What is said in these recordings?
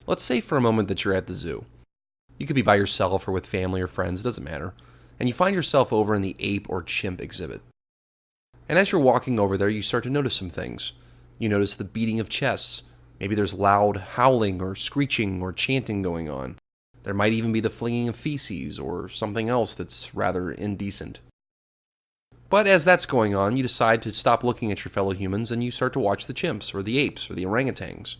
Let's say for a moment that you're at the zoo. You could be by yourself or with family or friends, it doesn't matter. And you find yourself over in the ape or chimp exhibit. And as you're walking over there, you start to notice some things. You notice the beating of chests. Maybe there's loud howling or screeching or chanting going on. There might even be the flinging of feces or something else that's rather indecent. But as that's going on, you decide to stop looking at your fellow humans and you start to watch the chimps or the apes or the orangutans.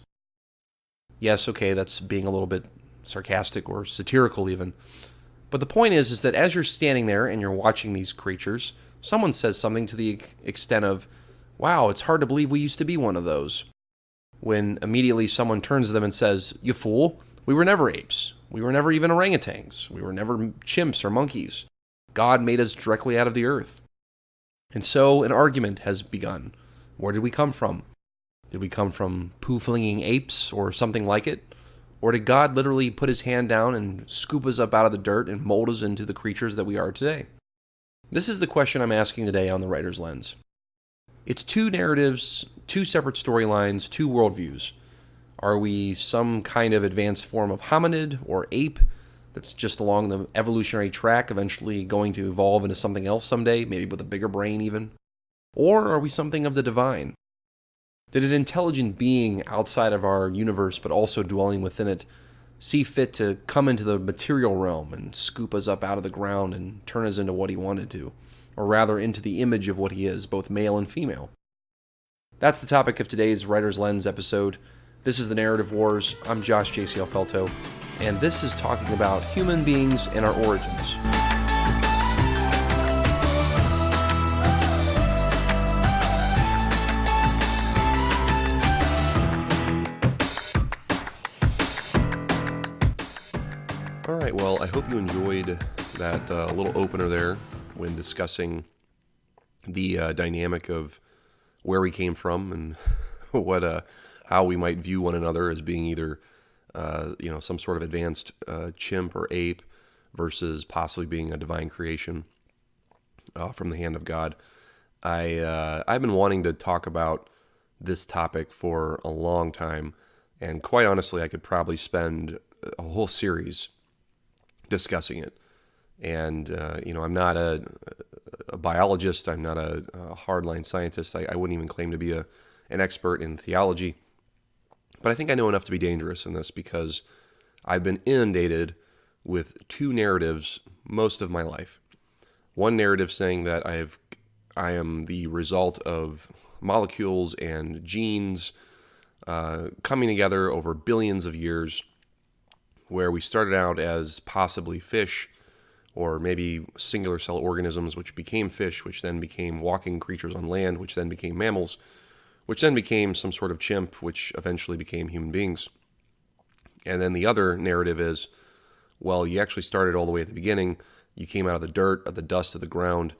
Yes, okay, that's being a little bit sarcastic or satirical even. But the point is that as you're standing there and you're watching these creatures, someone says something to the extent of, "Wow, it's hard to believe we used to be one of those." When immediately someone turns to them and says, "You fool, we were never apes. We were never even orangutans. We were never chimps or monkeys. God made us directly out of the earth." And so an argument has begun. Where did we come from? Did we come from poo-flinging apes or something like it? Or did God literally put his hand down and scoop us up out of the dirt and mold us into the creatures that we are today? This is the question I'm asking today on The Writer's Lens. It's two narratives, two separate storylines, two worldviews. Are we some kind of advanced form of hominid or ape that's just along the evolutionary track, eventually going to evolve into something else someday, maybe with a bigger brain even? Or are we something of the divine? Did an intelligent being outside of our universe, but also dwelling within it, see fit to come into the material realm and scoop us up out of the ground and turn us into what he wanted to, or rather into the image of what he is, both male and female? That's the topic of today's Writer's Lens episode. This is The Narrative Wars. I'm Josh JCL Felto, and this is talking about human beings and our origins. All right, well, I hope you enjoyed that little opener there when discussing the dynamic of where we came from and how we might view one another as being either some sort of advanced chimp or ape versus possibly being a divine creation from the hand of God. I've been wanting to talk about this topic for a long time, and quite honestly, I could probably spend a whole series discussing it. And, I'm not a biologist. I'm not a hardline scientist. I wouldn't even claim to be an expert in theology. But I think I know enough to be dangerous in this because I've been inundated with two narratives most of my life. One narrative saying that I am the result of molecules and genes coming together over billions of years, where we started out as possibly fish, or maybe singular cell organisms, which became fish, which then became walking creatures on land, which then became mammals, which then became some sort of chimp, which eventually became human beings. And then the other narrative is, well, you actually started all the way at the beginning. You came out of the dirt, of the dust of the ground.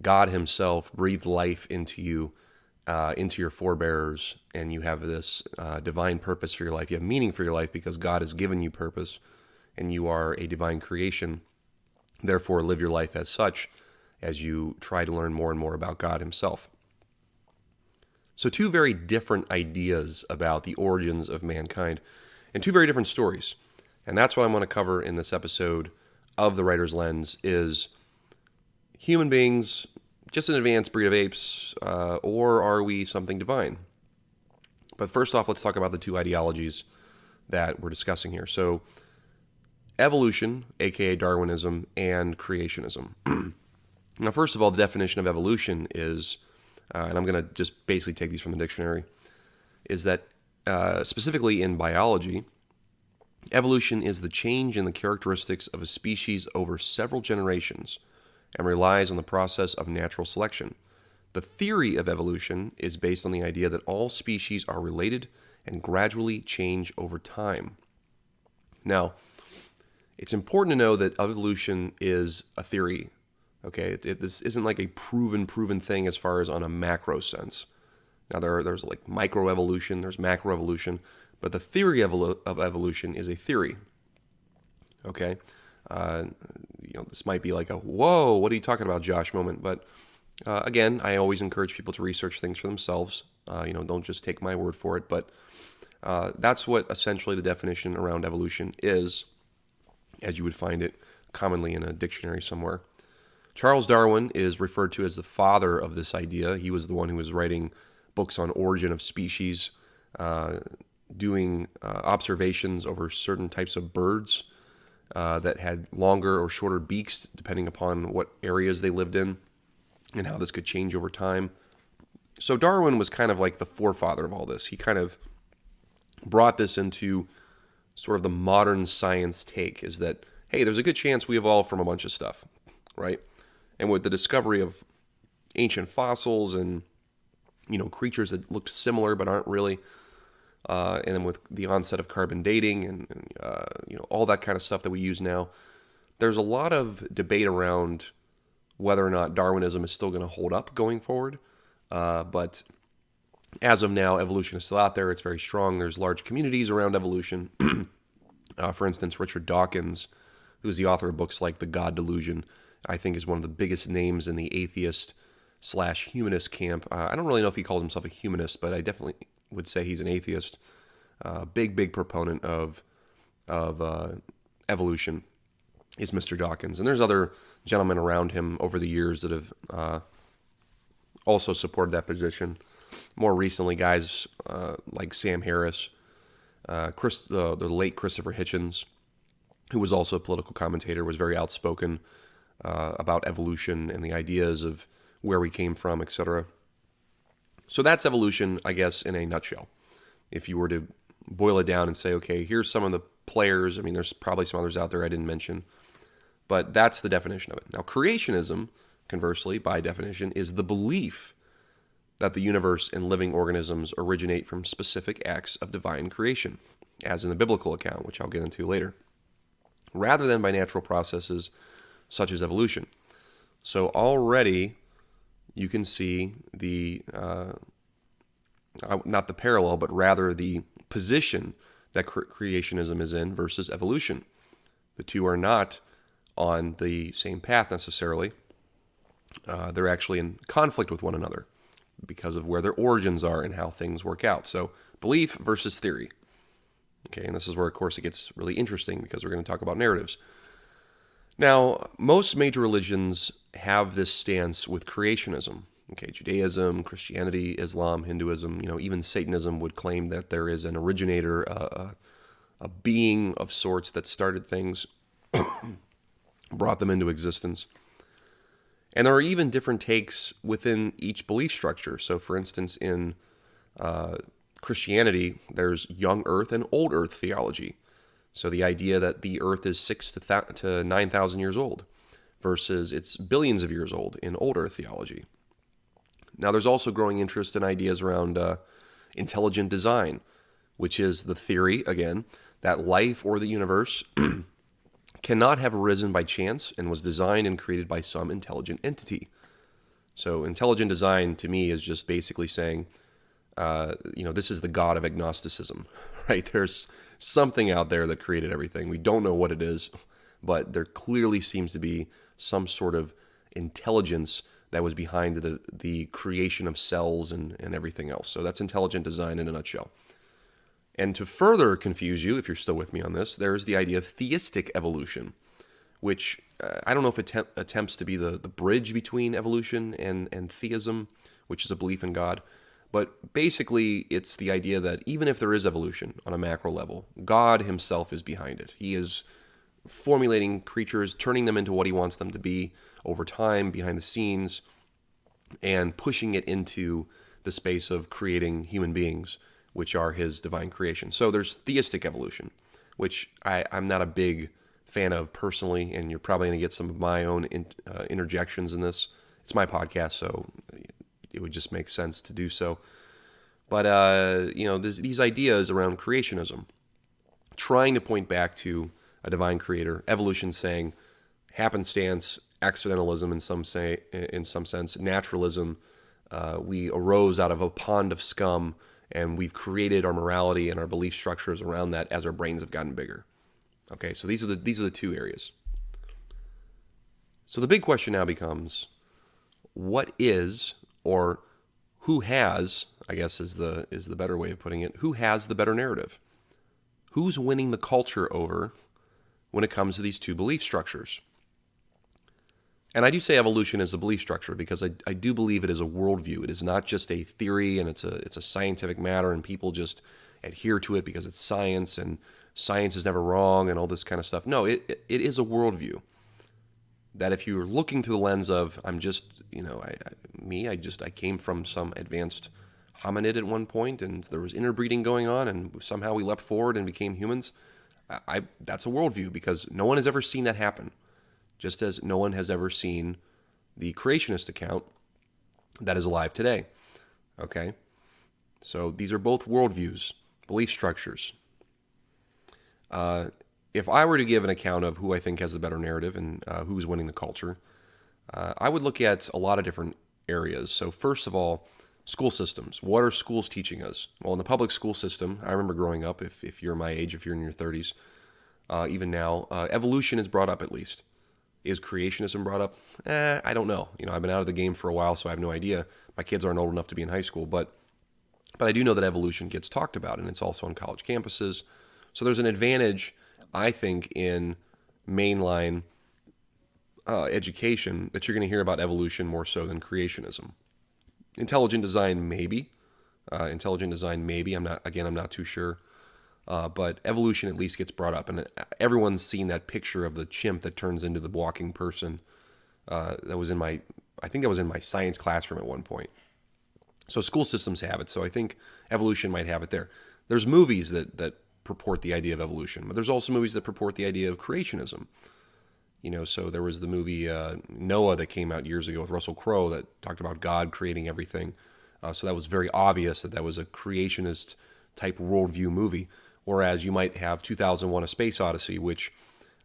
God himself breathed life into you, into your forebears, and you have this divine purpose for your life. You have meaning for your life because God has given you purpose, and you are a divine creation. Therefore, live your life as such as you try to learn more and more about God himself. So two very different ideas about the origins of mankind, and two very different stories. And that's what I'm going to cover in this episode of The Writer's Lens is human beings, just an advanced breed of apes, or are we something divine? But first off, let's talk about the two ideologies that we're discussing here. So evolution, aka Darwinism, and creationism. Now, first of all, the definition of evolution is, and I'm going to just basically take these from the dictionary, is that specifically in biology, evolution is the change in the characteristics of a species over several generations and relies on the process of natural selection. The theory of evolution is based on the idea that all species are related and gradually change over time. Now, it's important to know that evolution is a theory. Okay, this isn't like a proven thing as far as on a macro sense. Now there's like microevolution, there's macroevolution, but the theory of evolution is a theory. Okay, this might be like a whoa, what are you talking about, Josh moment, but again, I always encourage people to research things for themselves. Don't just take my word for it. But That's what essentially the definition around evolution is, as you would find it commonly in a dictionary somewhere. Charles Darwin is referred to as the father of this idea. He was the one who was writing books on origin of species, doing observations over certain types of birds that had longer or shorter beaks, depending upon what areas they lived in, and how this could change over time. So Darwin was kind of like the forefather of all this. He kind of brought this into sort of the modern science take, is that, hey, there's a good chance we evolved from a bunch of stuff, right? And with the discovery of ancient fossils and, creatures that looked similar but aren't really, and then with the onset of carbon dating and all that kind of stuff that we use now, there's a lot of debate around whether or not Darwinism is still going to hold up going forward. But as of now, evolution is still out there. It's very strong. There's large communities around evolution. For instance, Richard Dawkins, who's the author of books like The God Delusion, I think is one of the biggest names in the atheist/humanist camp. I don't really know if he calls himself a humanist, but I definitely would say he's an atheist. Big proponent of evolution is Mr. Dawkins. And there's other gentlemen around him over the years that have also supported that position. More recently, guys like Sam Harris, the late Christopher Hitchens, who was also a political commentator, was very outspoken about evolution and the ideas of where we came from, etc. So that's evolution, I guess, in a nutshell. If you were to boil it down and say, okay, here's some of the players. I mean, there's probably some others out there I didn't mention, but that's the definition of it. Now, creationism, conversely, by definition, is the belief that the universe and living organisms originate from specific acts of divine creation, as in the biblical account, which I'll get into later, rather than by natural processes such as evolution. So already you can see the, not the parallel, but rather the position that creationism is in versus evolution. The two are not on the same path necessarily. They're actually in conflict with one another because of where their origins are and how things work out. So belief versus theory. Okay, and this is where, of course, it gets really interesting because we're going to talk about narratives. Now, most major religions have this stance with creationism. Okay, Judaism, Christianity, Islam, Hinduism, even Satanism would claim that there is an originator, a being of sorts that started things, brought them into existence. And there are even different takes within each belief structure. So, for instance, in Christianity, there's young earth and old earth theology. So the idea that the earth is 6,000 to 9,000 years old versus it's billions of years old in old earth theology. Now, there's also growing interest in ideas around intelligent design, which is the theory, again, that life or the universe cannot have arisen by chance and was designed and created by some intelligent entity. So intelligent design to me is just basically saying, this is the God of agnosticism, right? There's something out there that created everything. We don't know what it is, but there clearly seems to be some sort of intelligence that was behind the creation of cells and everything else. So that's intelligent design in a nutshell. And to further confuse you, if you're still with me on this, there's the idea of theistic evolution, which I don't know if it attempts to be the bridge between evolution and theism, which is a belief in God. But basically, it's the idea that even if there is evolution on a macro level, God himself is behind it. He is formulating creatures, turning them into what he wants them to be over time, behind the scenes, and pushing it into the space of creating human beings, which are his divine creation. So there's theistic evolution, which I'm not a big fan of personally, and you're probably going to get some of my own interjections in this. It's my podcast, so it would just make sense to do so. But, these ideas around creationism, trying to point back to a divine creator, evolution saying happenstance, accidentalism in some sense, naturalism, we arose out of a pond of scum, and we've created our morality and our belief structures around that as our brains have gotten bigger. Okay, so these are the two areas. So the big question now becomes, what is, or who has, I guess is the better way of putting it. Who has the better narrative? Who's winning the culture over when it comes to these two belief structures? And I do say evolution is a belief structure because I do believe it is a worldview. It is not just a theory and it's a scientific matter and people just adhere to it because it's science and science is never wrong and all this kind of stuff. No, it is a worldview. That if you're looking through the lens of I'm just, I came from some advanced hominid at one point and there was interbreeding going on and somehow we leapt forward and became humans. That's a worldview because no one has ever seen that happen. Just as no one has ever seen the creationist account that is alive today. Okay? So these are both worldviews, belief structures. If I were to give an account of who I think has the better narrative and who's winning the culture, I would look at a lot of different areas. So first of all, school systems. What are schools teaching us? Well, in the public school system, I remember growing up, if you're my age, if you're in your 30s, even now, evolution is brought up at least. Is creationism brought up? I don't know. I've been out of the game for a while, so I have no idea. My kids aren't old enough to be in high school, but I do know that evolution gets talked about, and it's also on college campuses. So there's an advantage, I think, in mainline education that you're going to hear about evolution more so than creationism. Intelligent design, maybe. I'm not too sure. But evolution at least gets brought up, and everyone's seen that picture of the chimp that turns into the walking person. I think that was in my science classroom at one point. So school systems have it. So I think evolution might have it there. There's movies that purport the idea of evolution, but there's also movies that purport the idea of creationism. So there was the movie Noah that came out years ago with Russell Crowe that talked about God creating everything. So that was very obvious that was a creationist type worldview movie. Whereas you might have 2001: A Space Odyssey, which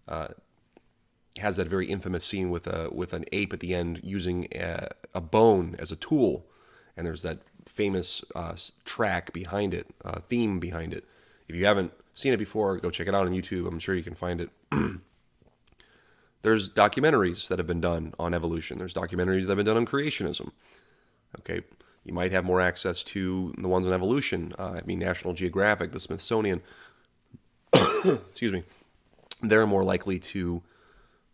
has that very infamous scene with an ape at the end using a bone as a tool, and there's that famous track behind it, theme behind it. If you haven't seen it before, go check it out on YouTube. I'm sure you can find it. There's documentaries that have been done on evolution. There's documentaries that have been done on creationism. Okay. You might have more access to the ones on evolution. National Geographic, the Smithsonian, excuse me, they're more likely to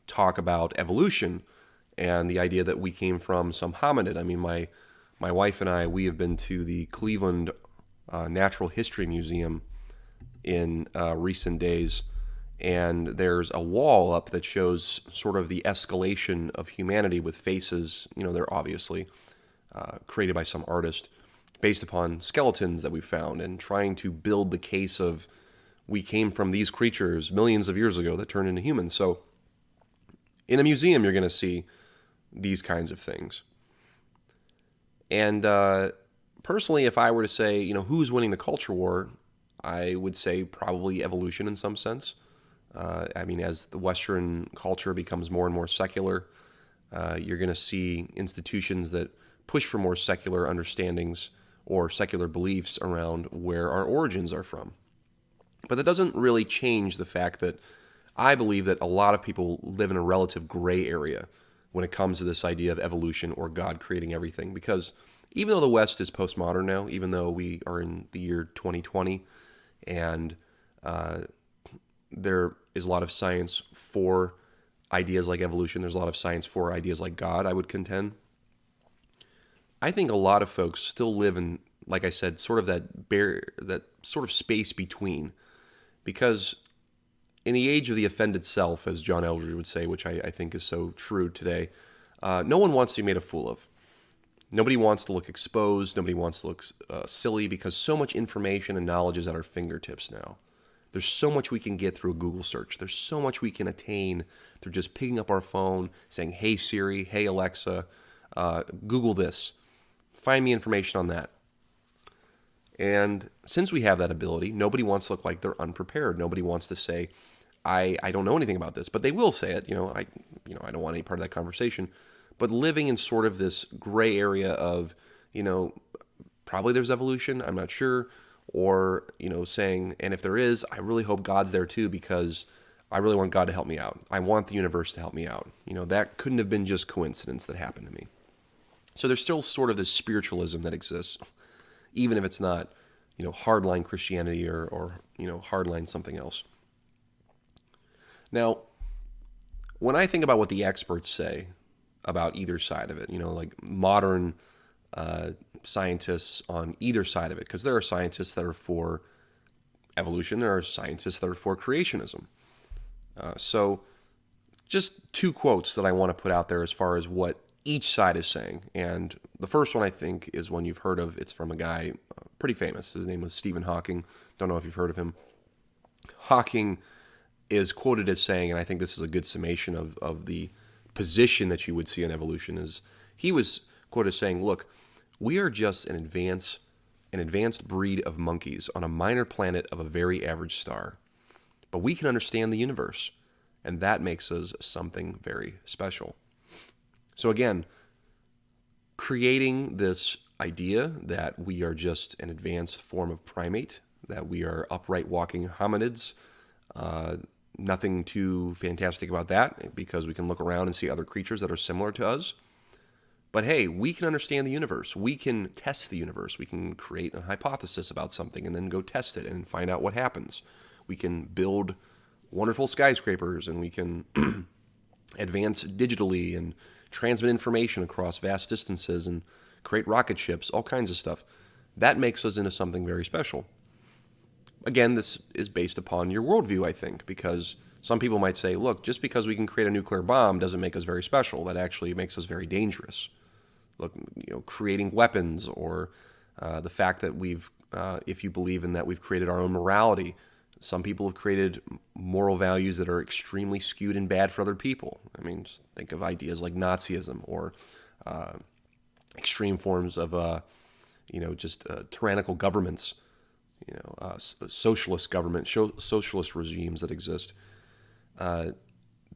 talk about evolution and the idea that we came from some hominid. My wife and I, we have been to the Cleveland Natural History Museum in recent days, and there's a wall up that shows sort of the escalation of humanity with faces. They're obviously created by some artist based upon skeletons that we found and trying to build the case of we came from these creatures millions of years ago that turned into humans. So in a museum, you're going to see these kinds of things. And personally, if I were to say, who's winning the culture war, I would say probably evolution in some sense. As the Western culture becomes more and more secular, you're going to see institutions that push for more secular understandings or secular beliefs around where our origins are from. But that doesn't really change the fact that I believe that a lot of people live in a relative gray area when it comes to this idea of evolution or God creating everything. Because even though the West is postmodern now, even though we are in the year 2020 and there is a lot of science for ideas like evolution, there's a lot of science for ideas like God, I would contend. I think a lot of folks still live in, like I said, sort of that sort of space between. Because in the age of the offended self, as John Eldredge would say, which I think is so true today, no one wants to be made a fool of. Nobody wants to look exposed. Nobody wants to look silly because so much information and knowledge is at our fingertips now. There's so much we can get through a Google search. There's so much we can attain through just picking up our phone, saying, "Hey Siri, hey Alexa, Google this. Find me information on that." And since we have that ability, nobody wants to look like they're unprepared. Nobody wants to say, I don't know anything about this. But they will say it. I don't want any part of that conversation. But living in sort of this gray area of, probably there's evolution, I'm not sure. Or, saying, and if there is, I really hope God's there too because I really want God to help me out. I want the universe to help me out. That couldn't have been just coincidence that happened to me. So there's still sort of this spiritualism that exists. even if it's not, hardline Christianity or hardline something else. Now, when I think about what the experts say about either side of it, like modern scientists on either side of it, because there are scientists that are for evolution, there are scientists that are for creationism. So just two quotes that I want to put out there as far as what each side is saying. And the first one I think is one you've heard of. It's from a guy pretty famous. His name was Stephen Hawking. Don't know if you've heard of him. Hawking is quoted as saying, and I think this is a good summation of the position that you would see in evolution, is he was quoted as saying, look, we are just an advanced breed of monkeys on a minor planet of a very average star. But we can understand the universe, and that makes us something very special. So again, creating this idea that we are just an advanced form of primate, that we are upright walking hominids, nothing too fantastic about that, because we can look around and see other creatures that are similar to us. But hey, we can understand the universe. We can test the universe. We can create a hypothesis about something and then go test it and find out what happens. We can build wonderful skyscrapers, and we can advance digitally and transmit information across vast distances and create rocket ships, all kinds of stuff. That makes us into something very special. Again, this is based upon your worldview, I think, because some people might say, look, just because we can create a nuclear bomb doesn't make us very special. That actually makes us very dangerous. Look, creating weapons, or the fact that if you believe in that, we've created our own morality. Some people have created moral values that are extremely skewed and bad for other people. I mean, just think of ideas like Nazism or extreme forms of, tyrannical governments, socialist government, socialist regimes that exist.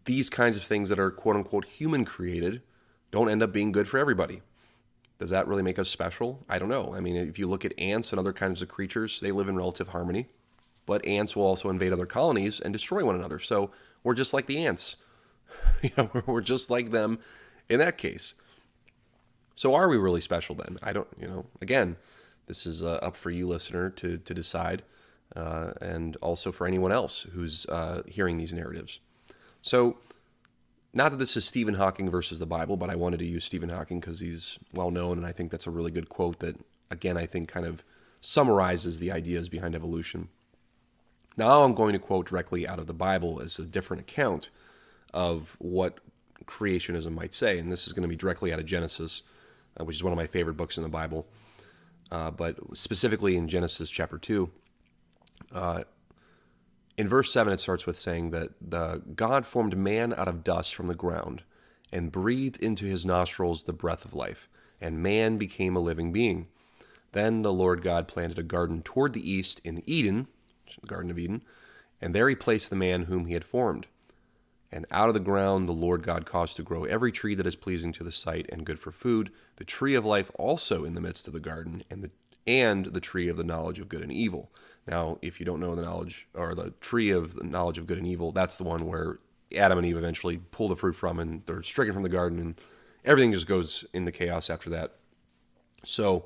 These kinds of things that are quote-unquote human-created don't end up being good for everybody. Does that really make us special? I don't know. I mean, if you look at ants and other kinds of creatures, they live in relative harmony. But ants will also invade other colonies and destroy one another. So we're just like the ants. We're just like them in that case. So are we really special then? I don't, again, this is up for you, listener, to decide, and also for anyone else who's hearing these narratives. So not that this is Stephen Hawking versus the Bible, but I wanted to use Stephen Hawking because he's well known, and I think that's a really good quote that, again, I think kind of summarizes the ideas behind evolution. Now I'm going to quote directly out of the Bible as a different account of what creationism might say, and this is going to be directly out of Genesis, which is one of my favorite books in the Bible, but specifically in Genesis chapter 2. In verse 7, it starts with saying that God formed man out of dust from the ground and breathed into his nostrils the breath of life, and man became a living being. Then the Lord God planted a garden toward the east in Eden, the Garden of Eden, and there he placed the man whom he had formed. And out of the ground the Lord God caused to grow every tree that is pleasing to the sight and good for food, the tree of life also in the midst of the garden, and the tree of the knowledge of good and evil. Now, if you don't know the tree of the knowledge of good and evil, that's the one where Adam and Eve eventually pull the fruit from, and they're stricken from the garden, and everything just goes into chaos after that. So,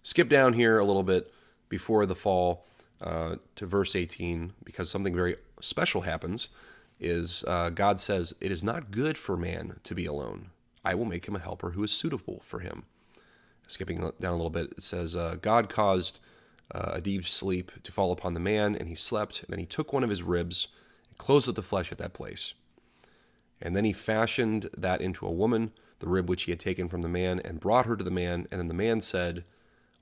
skip down here a little bit before the fall to verse 18, because something very special happens, is God says, "It is not good for man to be alone. I will make him a helper who is suitable for him." Skipping down a little bit, it says, God caused a deep sleep to fall upon the man, and he slept. And then he took one of his ribs and closed up the flesh at that place. And then he fashioned that into a woman, the rib which he had taken from the man, and brought her to the man. And then the man said,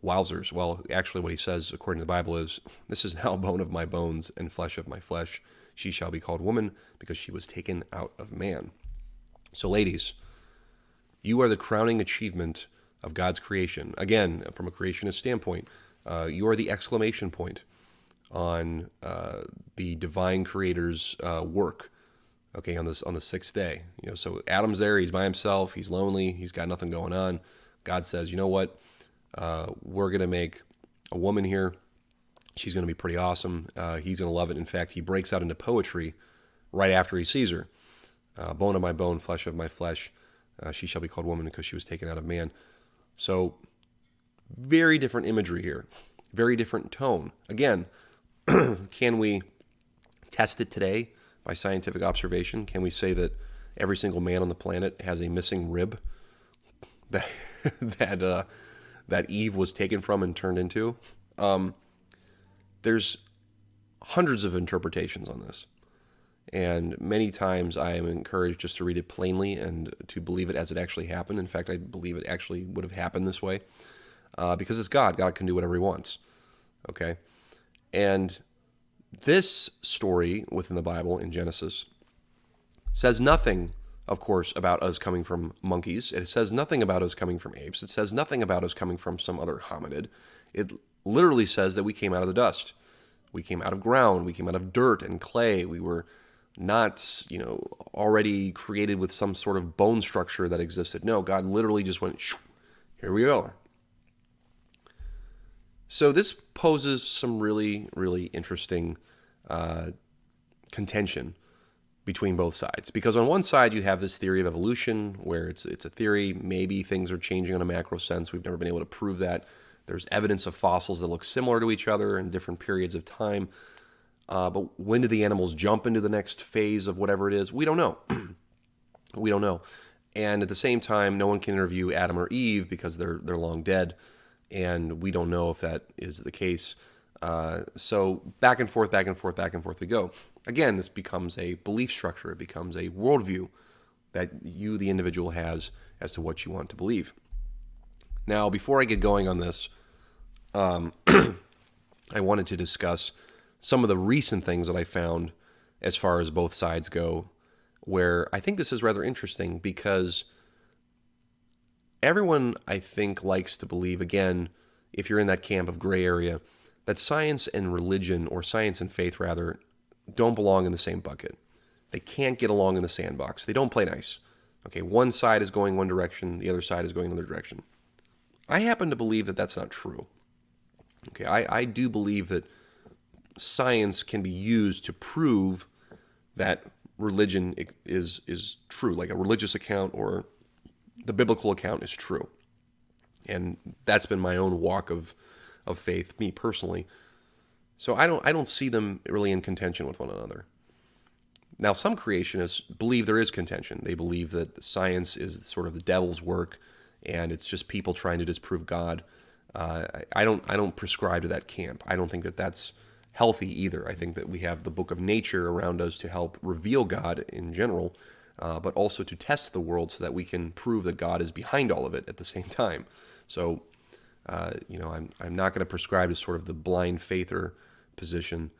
"Wowzers." Well, actually what he says, according to the Bible, is, "This is now bone of my bones and flesh of my flesh. She shall be called woman, because she was taken out of man." So ladies, you are the crowning achievement of God's creation. Again, from a creationist standpoint, you are the exclamation point on the divine creator's work, okay, on the sixth day. So Adam's there, he's by himself, he's lonely, he's got nothing going on. God says, you know what? We're going to make a woman here. She's going to be pretty awesome. He's going to love it. In fact, he breaks out into poetry right after he sees her. Bone of my bone, flesh of my flesh. She shall be called woman because she was taken out of man. So Very different imagery here, very different tone. Again, can we test it today by scientific observation? Can we say that every single man on the planet has a missing rib that that Eve was taken from and turned into? There's hundreds of interpretations on this. And many times I am encouraged just to read it plainly and to believe it as it actually happened. In fact, I believe it actually would have happened this way because it's God. God can do whatever he wants. Okay? And this story within the Bible in Genesis says nothing, of course, about us coming from monkeys. It says nothing about us coming from apes. It says nothing about us coming from some other hominid. It literally says that we came out of the dust. We came out of ground. We came out of dirt and clay. We were not, already created with some sort of bone structure that existed. No, God literally just went, here we are. So this poses some really, really interesting contention between both sides. Because on one side, you have this theory of evolution, where it's a theory. Maybe things are changing on a macro sense. We've never been able to prove that. There's evidence of fossils that look similar to each other in different periods of time. But when do the animals jump into the next phase of whatever it is? We don't know. We don't know. And at the same time, no one can interview Adam or Eve because they're long dead. And we don't know if that is the case. So back and forth we go. Again, this becomes a belief structure. It becomes a worldview that you, the individual, has as to what you want to believe. Now, before I get going on this, I wanted to discuss some of the recent things that I found as far as both sides go, where I think this is rather interesting because everyone, I think, likes to believe, again, if you're in that camp of gray area, that science and religion, or science and faith rather, don't belong in the same bucket. They can't get along in the sandbox. They don't play nice. Okay, one side is going one direction, the other side is going another direction. I happen to believe that that's not true. Okay, I do believe that science can be used to prove that religion is true, like a religious account or the biblical account is true. And that's been my own walk of faith, me personally. So I don't see them really in contention with one another. Now, some creationists believe there is contention. They believe that science is sort of the devil's work, and it's just people trying to disprove God. I don't prescribe to that camp. I don't think that that's healthy either. I think that we have the book of nature around us to help reveal God in general, but also to test the world so that we can prove that God is behind all of it at the same time. So, I'm not going to prescribe to sort of the blind faither position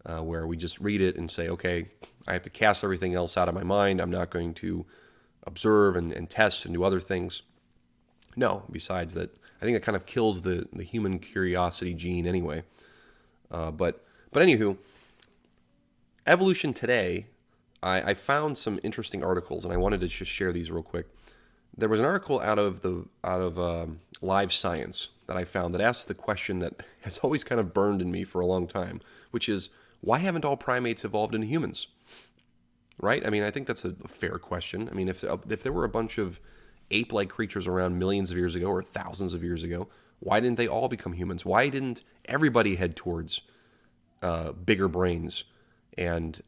where we just read it and say, okay, I have to cast everything else out of my mind. I'm not going to observe and test and do other things. No, besides that, I think it kind of kills the human curiosity gene anyway. But anywho, evolution today, I found some interesting articles, and I wanted to just share these real quick. There was an article out of Live Science that I found that asked the question that has always kind of burned in me for a long time, which is, why haven't all primates evolved into humans? Right? I mean, I think that's a fair question. I mean, if there were a bunch of ape-like creatures around millions of years ago or thousands of years ago, why didn't they all become humans? Why didn't everybody head towards bigger brains and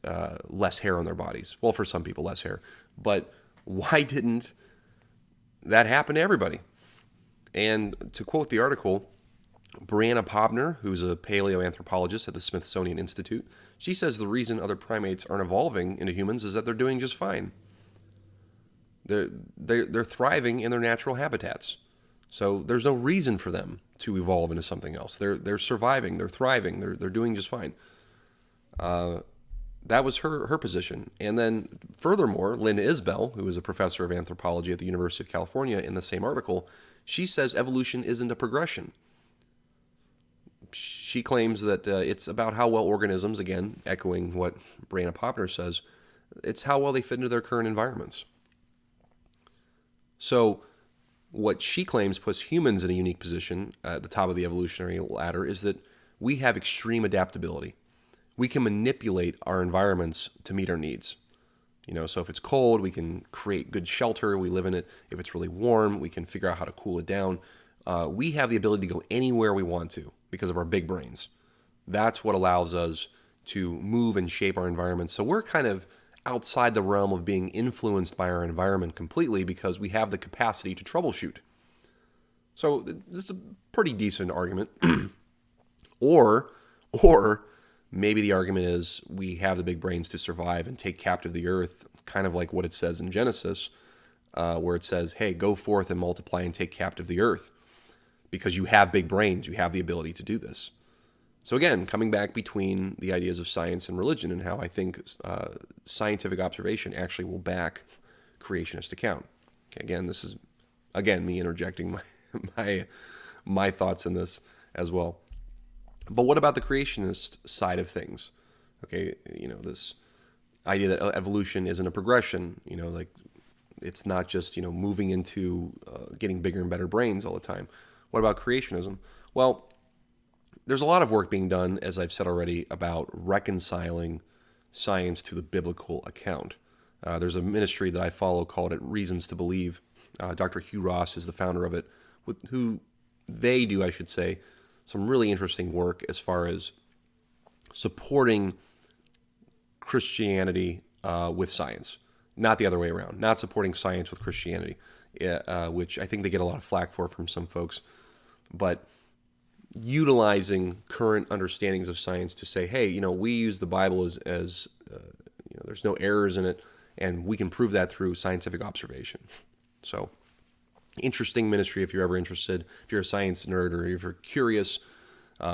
less hair on their bodies? Well, for some people, less hair. But why didn't that happen to everybody? And to quote the article, Brianna Pobner, who's a paleoanthropologist at the Smithsonian Institute, she says the reason other primates aren't evolving into humans is that they're doing just fine. They're thriving in their natural habitats. So there's no reason for them to evolve into something else. They're surviving, they're thriving, they're doing just fine. That was her position. And then furthermore, Lynn Isbell, who is a professor of anthropology at the University of California, in the same article, she says evolution isn't a progression. She claims that it's about how well organisms, again, echoing what Brianna Popner says, it's how well they fit into their current environments. So what she claims puts humans in a unique position at the top of the evolutionary ladder is that we have extreme adaptability. We can manipulate our environments to meet our needs. So if it's cold, we can create good shelter, we live in it. If it's really warm, we can figure out how to cool it down. we have the ability to go anywhere we want to because of our big brains. That's what allows us to move and shape our environment. So we're kind of outside the realm of being influenced by our environment completely because we have the capacity to troubleshoot. So this is a pretty decent argument. or maybe the argument is we have the big brains to survive and take captive the earth, kind of like what it says in Genesis, where it says, hey, go forth and multiply and take captive the earth. Because you have big brains, you have the ability to do this. So again, coming back between the ideas of science and religion and how I think scientific observation actually will back creationist account. Okay, again, this is, me interjecting my thoughts in this as well. But what about the creationist side of things? Okay, this idea that evolution isn't a progression, like it's not just, moving into getting bigger and better brains all the time. What about creationism? Well, there's a lot of work being done, as I've said already, about reconciling science to the biblical account. There's a ministry that I follow called Reasons to Believe. Dr. Hugh Ross is the founder of it, who they do, I should say, some really interesting work as far as supporting Christianity with science. Not the other way around. Not supporting science with Christianity, which I think they get a lot of flack for from some folks. But utilizing current understandings of science to say, hey, we use the Bible as there's no errors in it, and we can prove that through scientific observation. So, interesting ministry if you're ever interested. If you're a science nerd or if you're curious,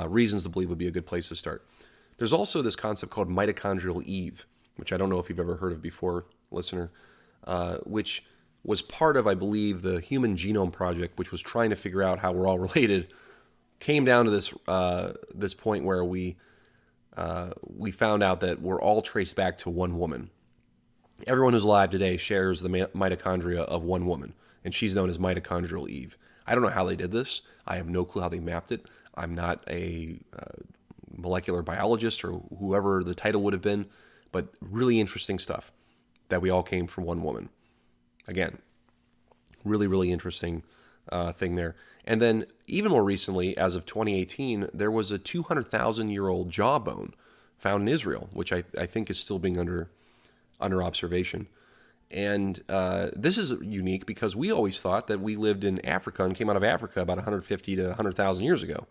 Reasons to Believe would be a good place to start. There's also this concept called mitochondrial Eve, which I don't know if you've ever heard of before, listener, which was part of, I believe, the Human Genome Project, which was trying to figure out how we're all related. Came down to this point where we found out that we're all traced back to one woman. Everyone who's alive today shares the mitochondria of one woman, and she's known as mitochondrial Eve. I don't know how they did this. I have no clue how they mapped it. I'm not a molecular biologist or whoever the title would have been, but really interesting stuff that we all came from one woman. Again, really, really interesting thing there. And then even more recently, as of 2018, there was a 200,000-year-old jawbone found in Israel, which I think is still being under observation. And this is unique because we always thought that we lived in Africa and came out of Africa about 150 to 100,000 years ago.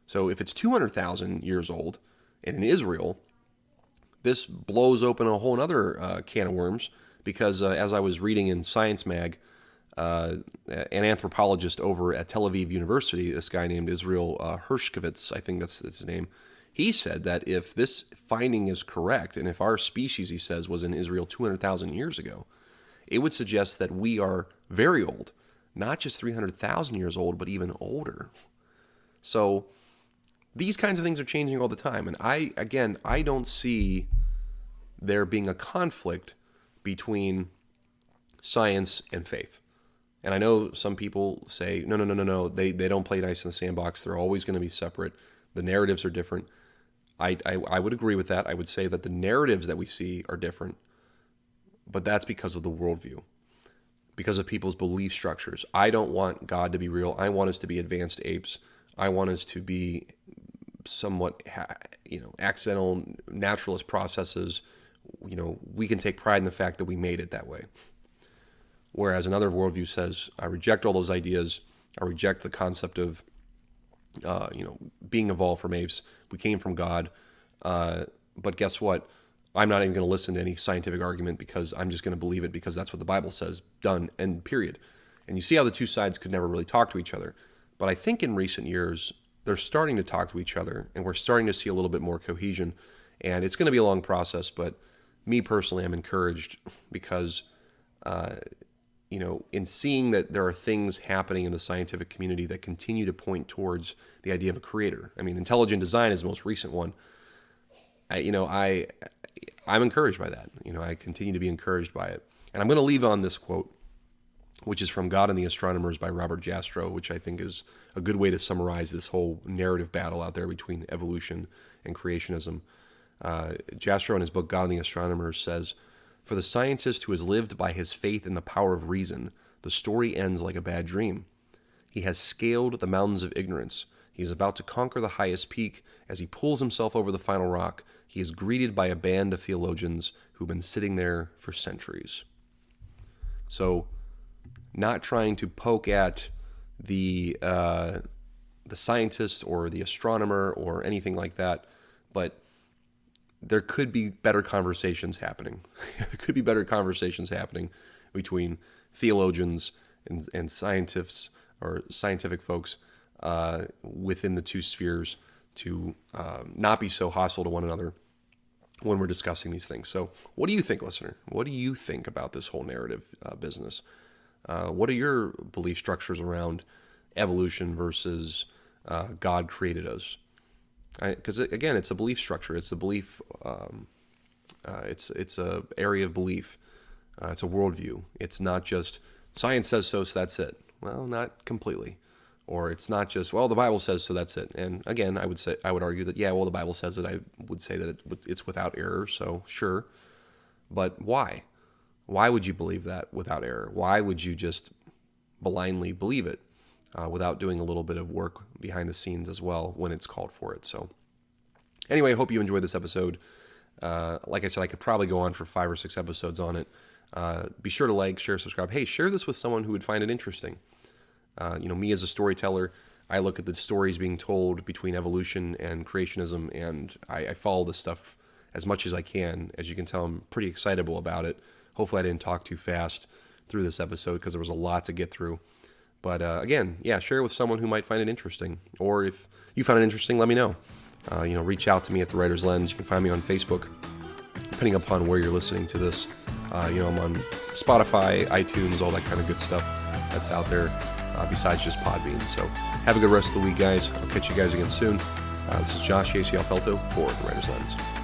So if it's 200,000 years old and in Israel, this blows open a whole other can of worms because as I was reading in Science Mag, an anthropologist over at Tel Aviv University, this guy named Israel Hershkovitz, I think that's his name, he said that if this finding is correct, and if our species, he says, was in Israel 200,000 years ago, it would suggest that we are very old, not just 300,000 years old, but even older. So these kinds of things are changing all the time. And I don't see there being a conflict between science and faith. And I know some people say, no, they don't play nice in the sandbox. They're always going to be separate. The narratives are different. I would agree with that. I would say that the narratives that we see are different, but that's because of the worldview, because of people's belief structures. I don't want God to be real. I want us to be advanced apes. I want us to be somewhat, accidental naturalist processes. We can take pride in the fact that we made it that way. Whereas another worldview says, I reject all those ideas. I reject the concept of, being evolved from apes. We came from God. But guess what? I'm not even going to listen to any scientific argument because I'm just going to believe it because that's what the Bible says. Done. End. Period. And you see how the two sides could never really talk to each other. But I think in recent years, they're starting to talk to each other, and we're starting to see a little bit more cohesion. And it's going to be a long process, but me personally, I'm encouraged because, in seeing that there are things happening in the scientific community that continue to point towards the idea of a creator. I mean, intelligent design is the most recent one. I'm encouraged by that. I continue to be encouraged by it. And I'm going to leave on this quote, which is from God and the Astronomers by Robert Jastrow, which I think is a good way to summarize this whole narrative battle out there between evolution and creationism. Jastrow in his book, God and the Astronomers, says, "For the scientist who has lived by his faith in the power of reason, the story ends like a bad dream. He has scaled the mountains of ignorance. He is about to conquer the highest peak. As he pulls himself over the final rock, he is greeted by a band of theologians who've been sitting there for centuries. So, not trying to poke at the scientist or the astronomer or anything like that, but there could be better conversations happening. There could be better conversations happening between theologians and scientists or scientific folks within the two spheres to not be so hostile to one another when we're discussing these things. So what do you think, listener? What do you think about this whole narrative business? What are your belief structures around evolution versus God created us? Because again, it's a belief structure. It's a belief. It's a area of belief. It's a worldview. It's not just science says so that's it. Well, not completely. Or it's not just, well, the Bible says so that's it. And again, I would argue that, yeah, well, the Bible says it. I would say that it's without error, so sure. But why? Why would you believe that without error? Why would you just blindly believe it without doing a little bit of work behind the scenes as well when it's called for it? So anyway, I hope you enjoyed this episode. Like I said, I could probably go on for 5 or 6 episodes on it. Be sure to like, share, subscribe. Hey, share this with someone who would find it interesting. Me as a storyteller, I look at the stories being told between evolution and creationism, and I follow this stuff as much as I can. As you can tell, I'm pretty excitable about it. Hopefully I didn't talk too fast through this episode because there was a lot to get through. But again, yeah, share it with someone who might find it interesting. Or if you found it interesting, let me know. Reach out to me at The Writer's Lens. You can find me on Facebook, depending upon where you're listening to this. I'm on Spotify, iTunes, all that kind of good stuff that's out there, besides just Podbean. So have a good rest of the week, guys. I'll catch you guys again soon. This is Josh ACL Felto for The Writer's Lens.